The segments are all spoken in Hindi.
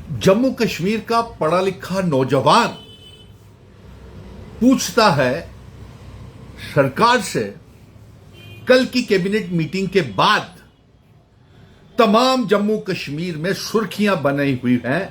जम्मू कश्मीर का पढ़ा लिखा नौजवान पूछता है सरकार से कल की कैबिनेट मीटिंग के बाद तमाम जम्मू कश्मीर में सुर्खियां बनी हुई हैं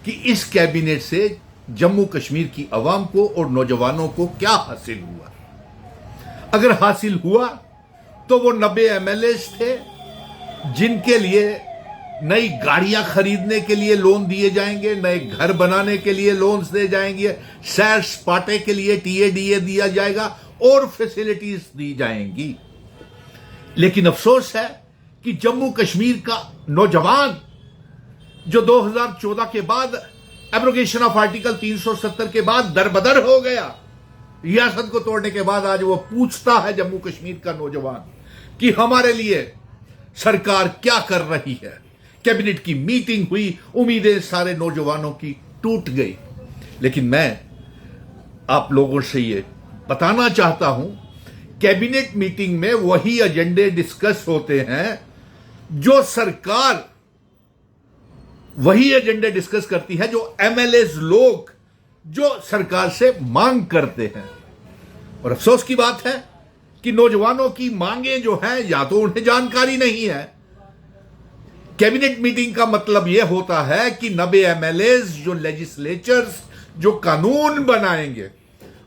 कि इस कैबिनेट से जम्मू कश्मीर की आवाम को और नौजवानों को क्या हासिल हुआ। अगर हासिल हुआ तो वो 90 एमएलएस थे जिनके लिए नई गाड़ियां खरीदने के लिए लोन दिए जाएंगे, नए घर बनाने के लिए लोन्स दिए जाएंगे, सैर सपाटे के लिए टीएडीए दिया जाएगा और फैसिलिटीज दी जाएंगी। लेकिन अफसोस है कि जम्मू कश्मीर का नौजवान जो 2014 के बाद एब्रोगेशन ऑफ आर्टिकल 370 के बाद दरबदर हो गया, रियासत को तोड़ने के बाद आज वो पूछता है जम्मू कश्मीर का नौजवान कि हमारे लिए सरकार क्या कर रही है। कैबिनेट की मीटिंग हुई, उम्मीदें सारे नौजवानों की टूट गई। लेकिन मैं आप लोगों से ये बताना चाहता हूं, कैबिनेट मीटिंग में वही एजेंडे डिस्कस होते हैं जो सरकार वही एजेंडे डिस्कस करती है जो एमएलएस लोग जो सरकार से मांग करते हैं। और अफसोस की बात है कि नौजवानों की मांगें जो हैं या तो उन्हें जानकारी नहीं है। कैबिनेट मीटिंग का मतलब यह होता है कि 90 एमएलएस जो लेजिस्लेचर्स जो कानून बनाएंगे,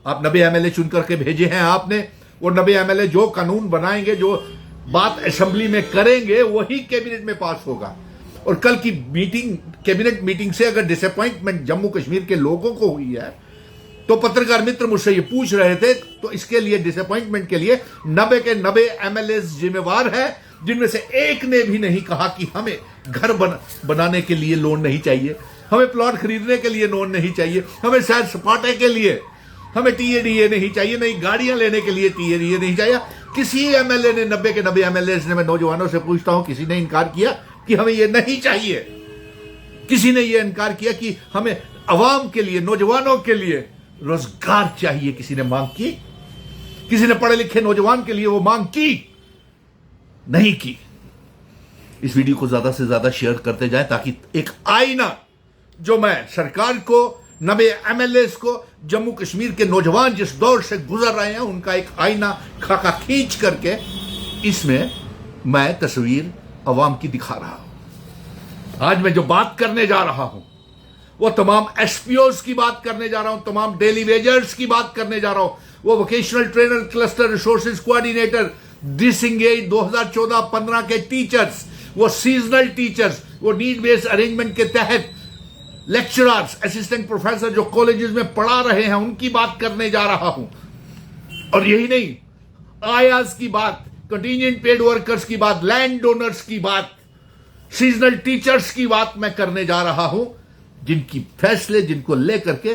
आप 90 एमएलए चुन करके भेजे हैं आपने, वो 90 एमएलए जो कानून बनाएंगे, जो बात असेंबली में करेंगे, वही कैबिनेट में पास होगा। और कल की मीटिंग, कैबिनेट मीटिंग से अगर डिसअपॉइंटमेंट जम्मू कश्मीर के लोगों को हुई है तो पत्रकार मित्र मुझसे ये पूछ रहे थे, तो इसके लिए डिसअपॉइंटमेंट के लिए 90 के 90 एमएलए जिम्मेवार है, जिनमें से एक ने भी नहीं कहा कि हमें घर बनाने के लिए लोन नहीं चाहिए, हमें प्लॉट खरीदने के लिए लोन नहीं चाहिए, हमें सैर सपाटे के लिए हमें टीएडीए नहीं चाहिए, नई गाड़ियां लेने के लिए टीएडीए नहीं चाहिए। किसी एमएलए ने 90 के 90 एमएलए ने, मैं नौजवानों से पूछता हूं, किसी ने इनकार किया कि हमें यह नहीं चाहिए? किसी ने यह इनकार किया कि हमें अवाम के लिए, नौजवानों के लिए रोजगार चाहिए? किसी ने मांग की? किसी ने पढ़े लिखे नौजवान के लिए वो मांग की? नहीं की। इस वीडियो को ज्यादा से ज्यादा शेयर करते जाएं ताकि एक आईना जो मैं सरकार को, 90 एमएलएस को, जम्मू कश्मीर के नौजवान जिस दौर से गुजर रहे हैं उनका एक आईना खाका खींच करके इसमें मैं तस्वीर अवाम की दिखा रहा हूं। आज मैं जो बात करने जा रहा हूं वो तमाम एसपीओज की बात करने जा रहा हूं, तमाम डेली वेजर्स की बात करने जा रहा हूं, वो vocational trainer, cluster resources coordinator, disengage 2014-15 के टीचर्स, वो सीजनल टीचर्स, वो नीड बेस्ड अरेंजमेंट के तहत लेक्चरर्स, असिस्टेंट प्रोफेसर जो कॉलेजेस में पढ़ा रहे हैं, उनकी बात करने जा रहा हूं। और यही नहीं, आयाज की बात, कंटीजेंट पेड वर्कर्स की बात, लैंड डोनर्स की बात, सीजनल टीचर्स की बात मैं करने जा रहा हूं, जिनकी फैसले, जिनको लेकर के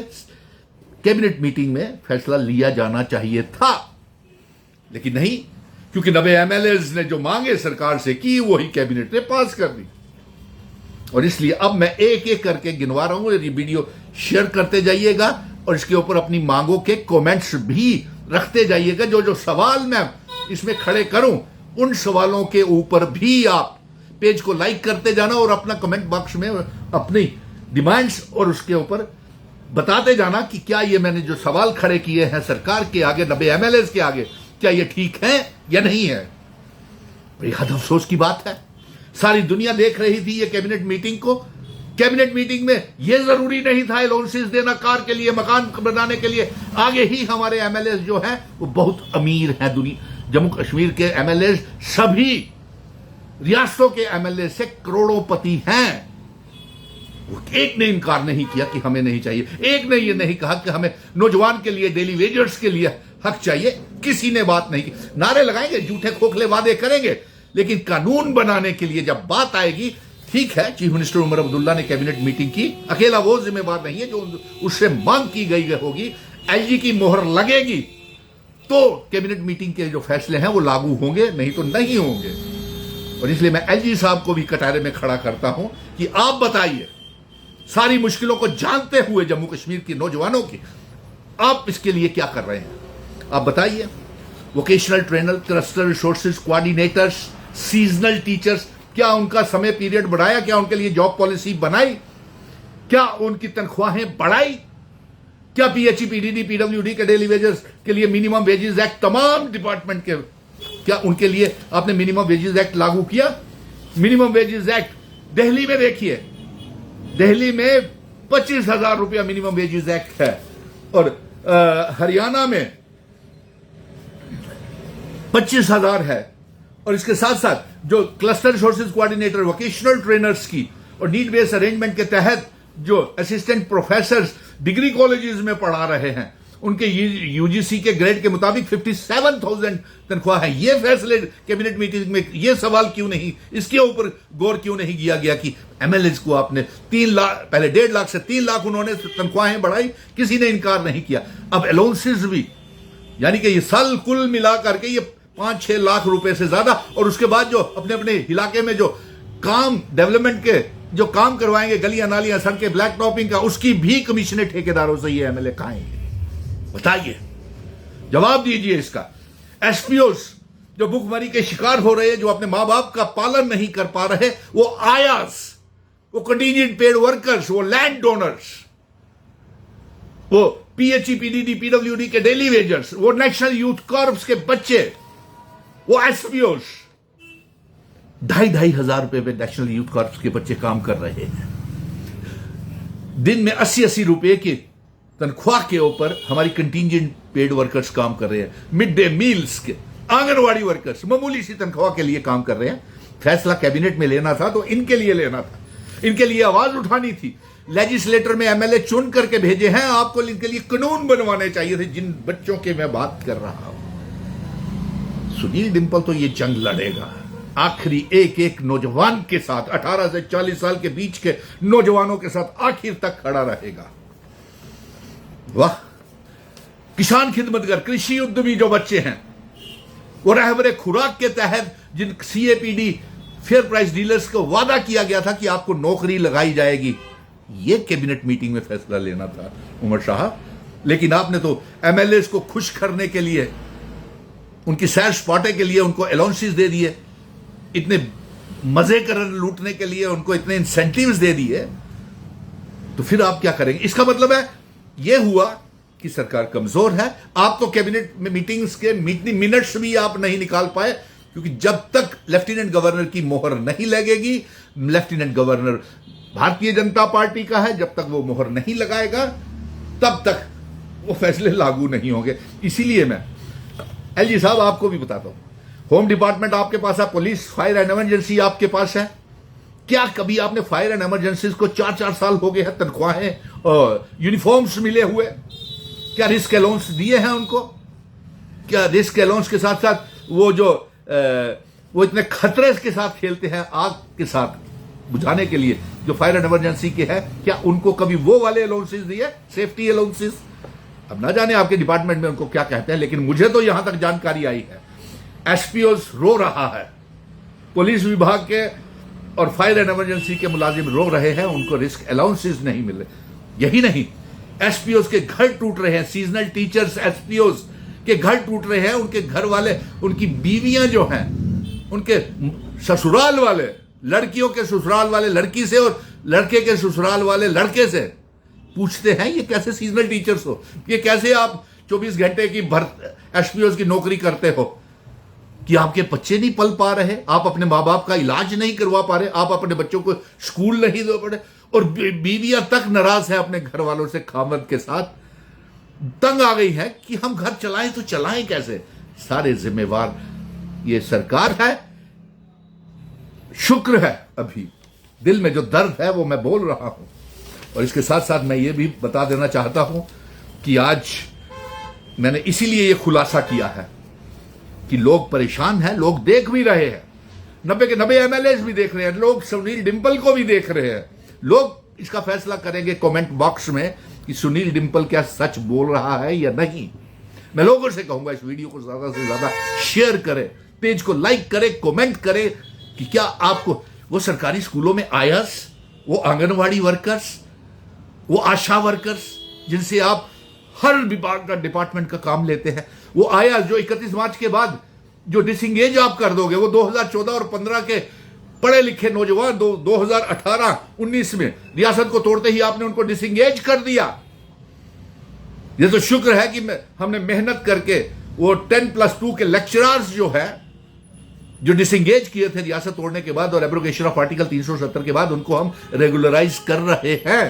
कैबिनेट मीटिंग में फैसला लिया जाना चाहिए था, लेकिन नहीं, क्योंकि 90 एमएलएस ने जो मांगे सरकार से की, वही कैबिनेट ने पास कर दी। और इसलिए अब मैं एक एक करके गिनवा रहा हूं। ये वीडियो शेयर करते जाइएगा और इसके ऊपर अपनी मांगों के कमेंट्स भी रखते जाइएगा। जो जो सवाल मैं इसमें खड़े करूं, उन सवालों के ऊपर भी आप पेज को लाइक करते जाना और अपना कमेंट बॉक्स में अपनी डिमांड्स और उसके ऊपर बताते जाना कि क्या ये मैंने जो सवाल खड़े किए हैं सरकार के आगे, 90 एमएलएस के आगे, क्या ये ठीक है या नहीं है। बेहद अफसोस की बात है, सारी दुनिया देख रही थी ये कैबिनेट मीटिंग को। कैबिनेट मीटिंग में यह जरूरी नहीं था अलाउंसेस देना कार के लिए, मकान बनाने के लिए। आगे ही हमारे एमएलए जो हैं वो बहुत अमीर हैं। दुनिया, जम्मू कश्मीर के एमएलए सभी रियासतों के एमएलए से करोड़ोंपति हैं। एक ने इनकार नहीं किया कि हमें नहीं चाहिए, एक ने यह नहीं कहा कि हमें नौजवान के लिए, डेली वेजर्स के लिए हक चाहिए। किसी ने बात नहीं की। नारे लगाएंगे, झूठे खोखले वादे करेंगे, लेकिन कानून बनाने के लिए जब बात आएगी, ठीक है, चीफ मिनिस्टर उमर अब्दुल्ला ने कैबिनेट मीटिंग की, अकेला वो जिम्मेवार नहीं है, जो उससे मांग की गई होगी, एलजी की मोहर लगेगी तो कैबिनेट मीटिंग के जो फैसले हैं वो लागू होंगे, नहीं तो नहीं होंगे। और इसलिए मैं एलजी साहब को भी कटारे में खड़ा करता हूं कि आप बताइए, सारी मुश्किलों को जानते हुए जम्मू कश्मीर के नौजवानों की, आप इसके लिए क्या कर रहे हैं? आप बताइए। Vocational trainer, cluster resources coordinators, seasonal teachers, क्या उनका समय पीरियड बढ़ाया? क्या उनके लिए जॉब पॉलिसी बनाई? क्या उनकी तनख्वाहें बढ़ाई? क्या पीएचई, पीडीडी, पीडब्ल्यूडी के डेली वेजेस के लिए मिनिमम वेजेस एक्ट तमाम डिपार्टमेंट के, क्या उनके लिए आपने मिनिमम वेजेस एक्ट लागू किया? मिनिमम वेजेस एक्ट दिल्ली में देखिए, दिल्ली में 25,000 रुपया मिनिमम वेजेस एक्ट है, और हरियाणा में 25,000 है। और इसके साथ साथ जो cluster resources coordinator, vocational trainers की और नीड बेस्ड अरेंजमेंट के तहत जो असिस्टेंट प्रोफेसर डिग्री कॉलेजेस में पढ़ा रहे हैं, उनके यूजीसी के ग्रेड के मुताबिक 57,000 तनख्वाह है। ये फैसले कैबिनेट मीटिंग में, ये सवाल क्यों नहीं, इसके ऊपर गौर क्यों नहीं किया गया कि एमएलएज को आपने 3 लाख, पहले 1.5 लाख से 3 लाख उन्होंने तनख्वाहें बढ़ाई, किसी ने इनकार नहीं किया। अब अलाउंसेस भी, यानी कि ये साल कुल मिला करके ये 5-6 लाख रुपए से ज्यादा, और उसके बाद जो अपने अपने इलाके में जो काम डेवलपमेंट के जो काम करवाएंगे, गलियां नालियां सड़कें, ब्लैक टॉपिंग का, उसकी भी कमीशनें ठेकेदारों से ये एमएलए खाएंगे। बताइए, जवाब दीजिए इसका। एसपीओस जो भुखमरी के शिकार हो रहे हैं, जो अपने मां बाप का पालन नहीं कर पा रहे, वो आयास, वो कंटीजेंट पेड वर्कर्स, वो लैंड डोनर्स, वो पीएचई, पीडीडी, पीडब्ल्यूडी के डेली वेजर्स, वो नेशनल यूथ कॉर्प्स के बच्चे, वो एसपीओस, 2,500 हजार रुपए पे नेशनल यूथ कॉर्प्स के बच्चे काम कर रहे हैं। दिन में 80-80 रुपए की तनख्वाह के ऊपर हमारी कंटीजेंट पेड वर्कर्स काम कर रहे हैं। मिड डे मील्स के आंगनवाड़ी वर्कर्स मामूली सी तनख्वाह के लिए काम कर रहे हैं। फैसला कैबिनेट में लेना था तो इनके लिए लेना था, इनके लिए आवाज उठानी थी। लेजिस्लेटर में एमएलए चुन करके भेजे हैं, आपको इनके लिए कानून बनवाने चाहिए थे, जिन बच्चों की मैं बात कर रहा हूं। सुनील डिंपल तो ये जंग लड़ेगा आखिरी एक एक नौजवान के साथ, 18 से 40 साल के बीच के नौजवानों के साथ आखिर तक खड़ा रहेगा। वाह, किसान खिदमतगर, कृषि उद्यमी जो बच्चे हैं, वो रहबरे खुराक के तहत जिन सीएपीडी फेयर प्राइस डीलर्स को वादा किया गया था कि आपको नौकरी लगाई जाएगी, ये कैबिनेट मीटिंग में फैसला लेना था उमर शाह। लेकिन आपने तो एमएलए को खुश करने के लिए, उनकी सैर सपाटे के लिए उनको अलाउंसेस दे दिए, इतने मजे कर लूटने के लिए उनको इतने इंसेंटिव्स दे दिए, तो फिर आप क्या करेंगे? इसका मतलब है यह हुआ कि सरकार कमजोर है। आप तो कैबिनेट में मीटिंग्स के मिनट्स भी आप नहीं निकाल पाए, क्योंकि जब तक लेफ्टिनेंट गवर्नर की मोहर नहीं लगेगी, lieutenant governor Bharatiya Janata party का है, जब तक वो मोहर नहीं लगाएगा तब तक वो फैसले लागू नहीं होंगे। इसीलिए मैं एलजी साहब आपको भी बताता हूं, होम डिपार्टमेंट आपके पास है, पुलिस, फायर एंड इमरजेंसी आपके पास है। क्या कभी आपने फायर एंड इमरजेंसी को 4-4 साल हो गए हैं, तनख्वाहें और यूनिफॉर्म्स मिले हुए, क्या रिस्क अलाउंस दिए हैं उनको? क्या रिस्क अलाउंस के साथ साथ वो इतने खतरे के साथ खेलते हैं आग के साथ बुझाने के लिए जो फायर एंड इमरजेंसी के है, क्या उनको कभी वो वाले अलाउंसेस दिए, सेफ्टी अलाउंसेस? अब ना जाने आपके डिपार्टमेंट में उनको क्या कहते हैं, लेकिन मुझे तो यहां तक जानकारी आई है एसपीओस रो रहा है, पुलिस विभाग के और फायर एंड इमरजेंसी के मुलाजिम रो रहे हैं, उनको रिस्क अलाउंसेस नहीं मिल रहे। यही नहीं, एसपीओस के घर टूट रहे हैं, सीजनल टीचर्स एसपीओस के घर टूट रहे हैं, उनके घर वाले, उनकी बीवियां जो हैं, उनके ससुराल वाले, लड़कियों के ससुराल वाले लड़की से और लड़के के ससुराल वाले लड़के से पूछते हैं ये कैसे सीजनल टीचर्स हो, ये कैसे आप 24 घंटे की एसपीओस की नौकरी करते हो, कि आपके बच्चे नहीं पल पा रहे, आप अपने माँ बाप का इलाज नहीं करवा पा रहे, आप अपने बच्चों को स्कूल नहीं दे पा रहे, और बीवियां तक नाराज है अपने घर वालों से, खामद के साथ तंग आ गई है कि हम घर चलाएं तो चलाएं कैसे। सारे जिम्मेवार ये सरकार है। शुक्र है अभी दिल में जो दर्द है वो मैं बोल रहा हूं, और इसके साथ साथ मैं ये भी बता देना चाहता हूं कि आज मैंने इसीलिए ये खुलासा किया है कि लोग परेशान हैं, लोग देख भी रहे हैं, 90 के 90 एमएलए भी देख रहे हैं, लोग सुनील डिंपल को भी देख रहे हैं। लोग इसका फैसला करेंगे कमेंट बॉक्स में कि सुनील डिंपल क्या सच बोल रहा है या नहीं। मैं लोगों से कहूंगा इस वीडियो को ज्यादा से ज्यादा शेयर करें, पेज को लाइक करें, कमेंट करें कि क्या आपको वो सरकारी स्कूलों में आयास, वो आंगनवाड़ी वर्कर्स, वो आशा वर्कर्स जिनसे आप हर विभाग का डिपार्टमेंट का काम लेते हैं, वो आया जो 31 मार्च के बाद जो डिसंगेज आप कर दोगे, वो 2014 और 15 के पढ़े लिखे नौजवान 2018-19 में रियासत को तोड़ते ही आपने उनको डिसंगेज कर दिया। ये तो शुक्र है कि हमने मेहनत करके वो 10+2 के लेक्चरर्स जो डिसंगेज किए थे रियासत तोड़ने के बाद और एब्रोगेशन ऑफ आर्टिकल 370 के बाद, उनको हम रेगुलराइज कर रहे हैं।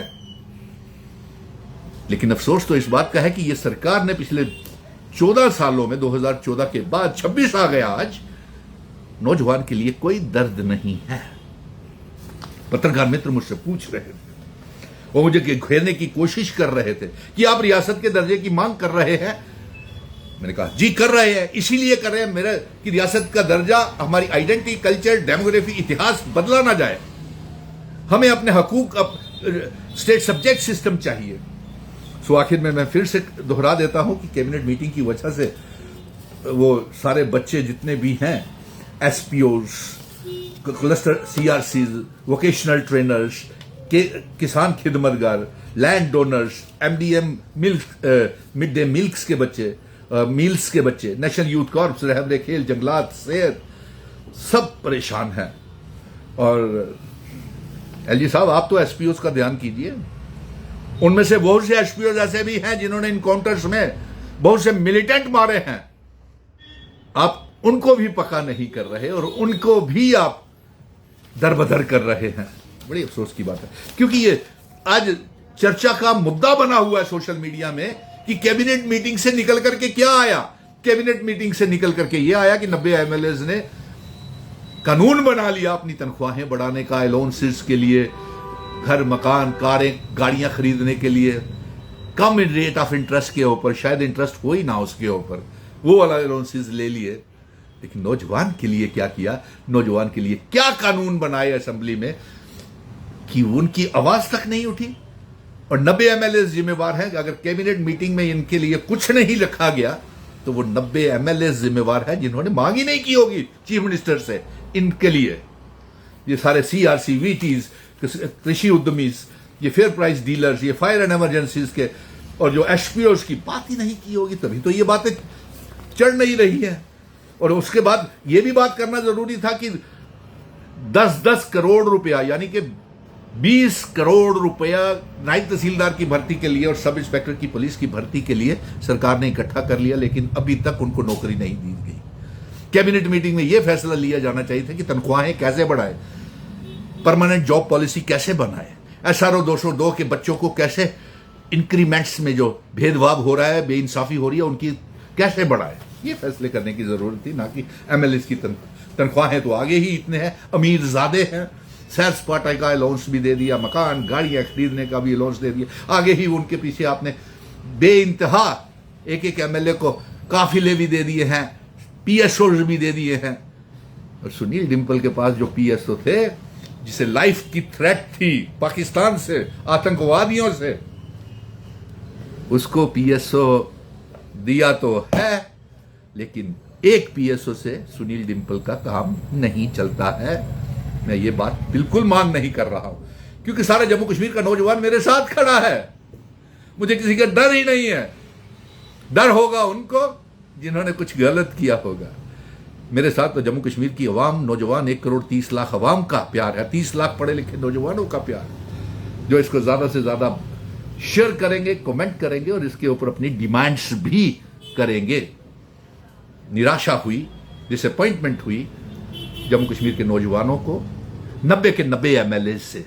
लेकिन अफसोस तो इस बात का है कि ये सरकार ने पिछले 14 सालों में, 2014 के बाद 26 आ गया आज, नौजवान के लिए कोई दर्द नहीं है। पत्रकार मित्र मुझसे पूछ रहे थे, वो मुझे घेरने की कोशिश कर रहे थे कि आप रियासत के दर्जे की मांग कर रहे हैं। मैंने कहा जी कर रहे हैं, इसीलिए कर रहे हैं मेरा कि रियासत का दर्जा, हमारी आइडेंटिटी, कल्चर, डेमोग्राफी, इतिहास बदला ना जाए। हमें अपने हकूक, स्टेट सब्जेक्ट सिस्टम चाहिए। सो आखिर में मैं फिर से दोहरा देता हूं कि कैबिनेट मीटिंग की वजह से वो सारे बच्चे जितने भी हैं, एसपीओज, क्लस्टर सीआरसीज, वोकेशनल ट्रेनर्स, किसान खिदमतगार, land donors, MDM mid day meals के बच्चे, नेशनल यूथ कॉर्प्स, रहबरे खेल, जंगलात, सेहत, सब परेशान हैं। और एलजी साहब, आप तो एसपीओज का ध्यान कीजिए, उनमें से बहुत से एसपीओज ऐसे भी हैं जिन्होंने इनकाउंटर्स में बहुत से मिलिटेंट मारे हैं। आप उनको भी पक्का नहीं कर रहे और उनको भी आप दरबदर कर रहे हैं। बड़ी अफसोस की बात है, क्योंकि ये आज चर्चा का मुद्दा बना हुआ है सोशल मीडिया में कि कैबिनेट मीटिंग से निकल करके क्या आया। कैबिनेट मीटिंग से निकल करके यह आया कि 90 एमएलएज ने कानून बना लिया अपनी तनख्वाहें बढ़ाने का, अलाउंसेस के लिए, घर, मकान, कारें, गाड़ियां खरीदने के लिए, कम रेट ऑफ इंटरेस्ट के ऊपर, शायद इंटरेस्ट हो ही ना उसके ऊपर, वो वाला अलाउंसेस ले लिए। लेकिन नौजवान के लिए क्या किया, नौजवान के लिए क्या कानून बनाए असेंबली में कि उनकी आवाज तक नहीं उठी। और 90 एमएलए जिम्मेवार हैं कि अगर कैबिनेट मीटिंग में इनके लिए कुछ नहीं रखा गया तो वो 90 एमएलए जिम्मेवार हैं जिन्होंने मांग ही नहीं की होगी चीफ मिनिस्टर से इनके लिए। ये सारे सीआरसी, वीटीज, कृषि उद्यमीज, ये फेयर प्राइस डीलर्स, ये फायर एंड इमरजेंसीज के और जो एसपीओज की बात ही नहीं की होगी, तभी तो ये बातें चढ़ नहीं रही है। और उसके बाद ये भी बात करना जरूरी था कि 10-10 करोड़ रुपया, यानी कि 20 करोड़ रुपया नायब तहसीलदार की भर्ती के लिए और सब इंस्पेक्टर की पुलिस की भर्ती के लिए सरकार ने इकट्ठा कर लिया, लेकिन अभी तक उनको नौकरी नहीं दी गई। कैबिनेट मीटिंग में यह फैसला लिया जाना चाहिए था कि तनख्वाहें कैसे बढ़ाए, परमानेंट जॉब पॉलिसी कैसे बनाए, एसआरओ 202 के बच्चों को कैसे इंक्रीमेंट्स में जो भेदभाव हो रहा है, बेइंसाफी हो रही है, उनकी कैसे बढ़ाए। ये फैसले करने की जरूरत थी, ना कि एमएलए की तनख्वाहें तो आगे ही इतने हैं, अमीर ज्यादा हैं, सैर सपाटा का अलाउंस भी दे दिया, मकान गाड़ियां खरीदने का भी अलाउंस दे दिया, आगे ही उनके पीछे आपने बेइंतहा एक एमएलए को काफिले भी दे दिए हैं, पीएसओ भी दे दिए हैं। और सुनील डिंपल के पास जो पीएसओ थे, जिसे लाइफ की थ्रेट थी पाकिस्तान से, आतंकवादियों से, उसको पीएसओ दिया तो है, लेकिन एक पीएसओ से सुनील डिंपल का काम नहीं चलता है। मैं ये बात बिल्कुल मांग नहीं कर रहा हूं, क्योंकि सारा जम्मू कश्मीर का नौजवान मेरे साथ खड़ा है। मुझे किसी का डर ही नहीं है। डर होगा उनको जिन्होंने कुछ गलत किया होगा। मेरे साथ तो जम्मू कश्मीर की अवाम, नौजवान, 1 करोड़ 30 लाख अवाम का प्यार है, 30 लाख पढ़े लिखे नौजवानों का प्यार, जो इसको ज्यादा से ज्यादा शेयर करेंगे, कमेंट करेंगे और इसके ऊपर अपनी डिमांड्स भी करेंगे। निराशा हुई, डिसअपॉइंटमेंट हुई जम्मू कश्मीर के नौजवानों को 90 के 90 एमएलए से।